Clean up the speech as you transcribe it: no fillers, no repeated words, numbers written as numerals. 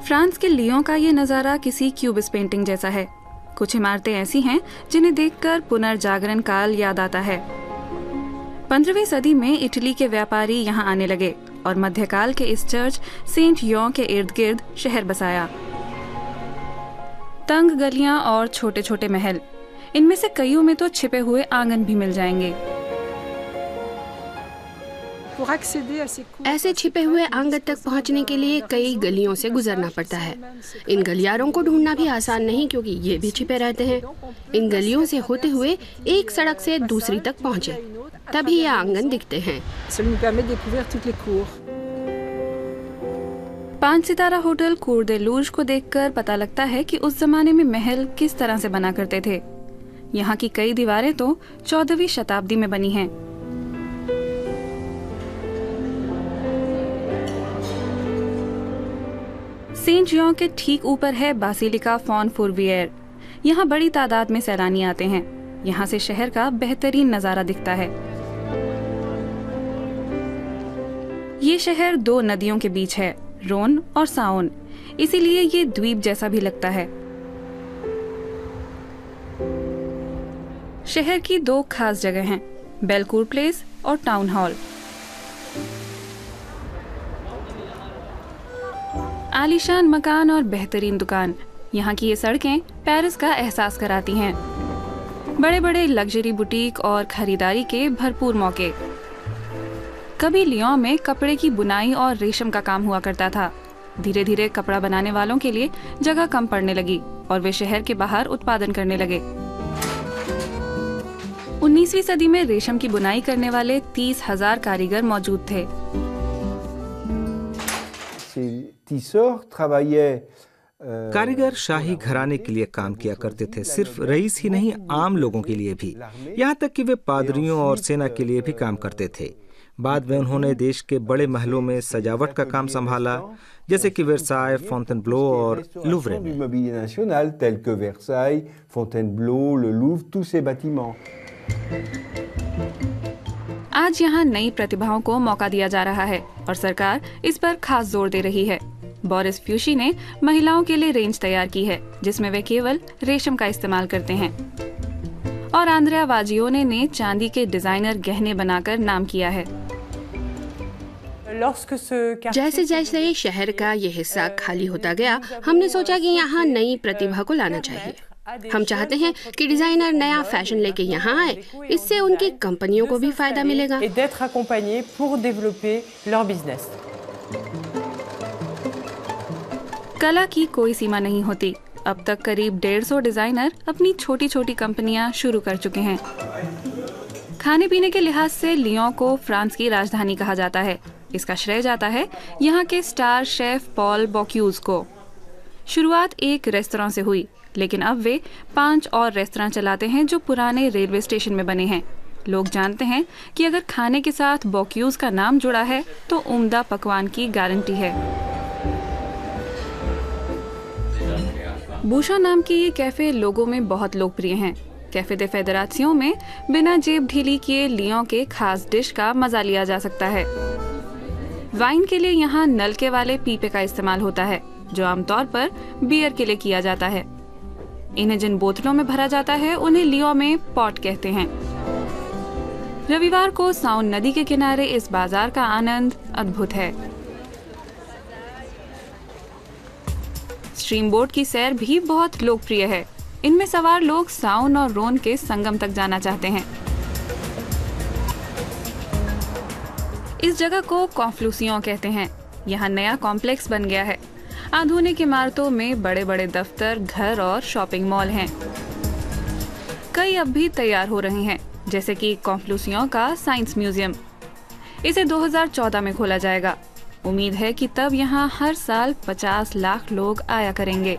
France के लियों का ये नज़ारा किसी क्यूबिस्ट पेंटिंग जैसा है। कुछ इमारतें ऐसी हैं जिन्हें देखकर पुनर्जागरण काल याद आता है। 15वीं सदी में इटली के व्यापारी यहाँ आने लगे और मध्यकाल के इस चर्च सेंट यों के इर्द गिर्द शहर बसाया। तंग गलियां और छोटे छोटे महल, इनमें से कईयों में तो छिपे हुए आंगन भी मिल जाएंगे। ऐसे छिपे हुए आंगन तक पहुंचने के लिए कई गलियों से गुजरना पड़ता है। इन गलियारों को ढूंढना भी आसान नहीं, क्योंकि ये भी छिपे रहते हैं। इन गलियों से होते हुए एक सड़क से दूसरी तक पहुंचे, तभी ये आंगन दिखते हैं। 5 सितारा होटल कूर दे लूज को देखकर पता लगता है कि उस जमाने में महल किस तरह से बना करते थे। यहाँ की कई दीवारें तो 14वीं शताब्दी में बनी हैं। सेंट यों के ठीक ऊपर है बासिलिका फॉन फूरवियर। यहाँ बड़ी तादाद में सैलानी आते हैं। यहाँ से शहर का बेहतरीन नजारा दिखता है। ये शहर 2 नदियों के बीच है, रोन और साओन, इसीलिए ये द्वीप जैसा भी लगता है। शहर की 2 खास जगह हैं, बेलकूर प्लेस और टाउन हॉल। आलीशान मकान और बेहतरीन दुकान, यहाँ की ये सड़कें पेरिस का एहसास कराती हैं। बड़े बड़े लग्जरी बुटीक और खरीदारी के भरपूर मौके। कभी लियों में कपड़े की बुनाई और रेशम का काम हुआ करता था। धीरे धीरे कपड़ा बनाने वालों के लिए जगह कम पड़ने लगी और वे शहर के बाहर उत्पादन करने लगे। 19वीं सदी में रेशम की बुनाई करने वाले 30,000 कारीगर मौजूद थे। कारीगर शाही घराने के लिए काम किया करते थे, सिर्फ रईस ही नहीं, आम लोगों के लिए भी। यहाँ तक कि वे पादरियों और सेना के लिए भी काम करते थे। बाद में उन्होंने देश के बड़े महलों में सजावट का काम संभाला, जैसे कि वर्साय, फोंटेनब्लो और लुवरे में। आज यहाँ नई प्रतिभाओं को मौका दिया जा रहा है और सरकार इस पर खास जोर दे रही है। बोरिस फ्यूशी ने महिलाओं के लिए रेंज तैयार की है, जिसमें वे केवल रेशम का इस्तेमाल करते हैं। और आंद्रेया वाजियोने ने चांदी के डिजाइनर गहने बनाकर नाम किया है। जैसे जैसे शहर का ये हिस्सा खाली होता गया, हमने सोचा कि यहाँ नई प्रतिभा को लाना चाहिए। हम चाहते हैं कि डिजाइनर नया फैशन लेके यहाँ आए, इससे उनकी कंपनियों को भी फायदा मिलेगा। कला की कोई सीमा नहीं होती। अब तक करीब 150 डिजाइनर अपनी छोटी छोटी कंपनियां शुरू कर चुके हैं। खाने पीने के लिहाज से लियों को फ्रांस की राजधानी कहा जाता है। इसका श्रेय जाता है यहाँ के स्टार शेफ पॉल बोक्यूज को। शुरुआत एक रेस्तरां से हुई, लेकिन अब वे 5 और रेस्तरां चलाते हैं जो पुराने रेलवे स्टेशन में बने हैं। लोग जानते हैं कि अगर खाने के साथ बोक्यूज का नाम जुड़ा है तो उम्दा पकवान की गारंटी है। बूशा नाम के ये कैफे लोगों में बहुत लोकप्रिय हैं। कैफे दे फेडरेशन में बिना जेब ढीली किए लियों के खास डिश का मजा लिया जा सकता है। वाइन के लिए यहाँ नलके वाले पीपे का इस्तेमाल होता है, जो आमतौर पर बियर के लिए किया जाता है। इन्हें जिन बोतलों में भरा जाता है उन्हें लियों में पॉट कहते हैं। रविवार को साउन नदी के किनारे इस बाजार का आनंद अद्भुत है। स्ट्रीम बोट की सैर भी बहुत लोकप्रिय है। इनमें सवार लोग साउन और रोन के संगम तक जाना चाहते हैं। इस जगह को कॉन्फ्लूसियों कहते हैं। यहाँ नया कॉम्प्लेक्स बन गया है। आधुनिक इमारतों में बड़े बड़े दफ्तर, घर और शॉपिंग मॉल हैं। कई अब भी तैयार हो रहे हैं, जैसे कि कॉन्फ्लूसियों का साइंस म्यूजियम। इसे 2014 में खोला जाएगा। उम्मीद है कि तब यहाँ हर साल 50 लाख लोग आया करेंगे।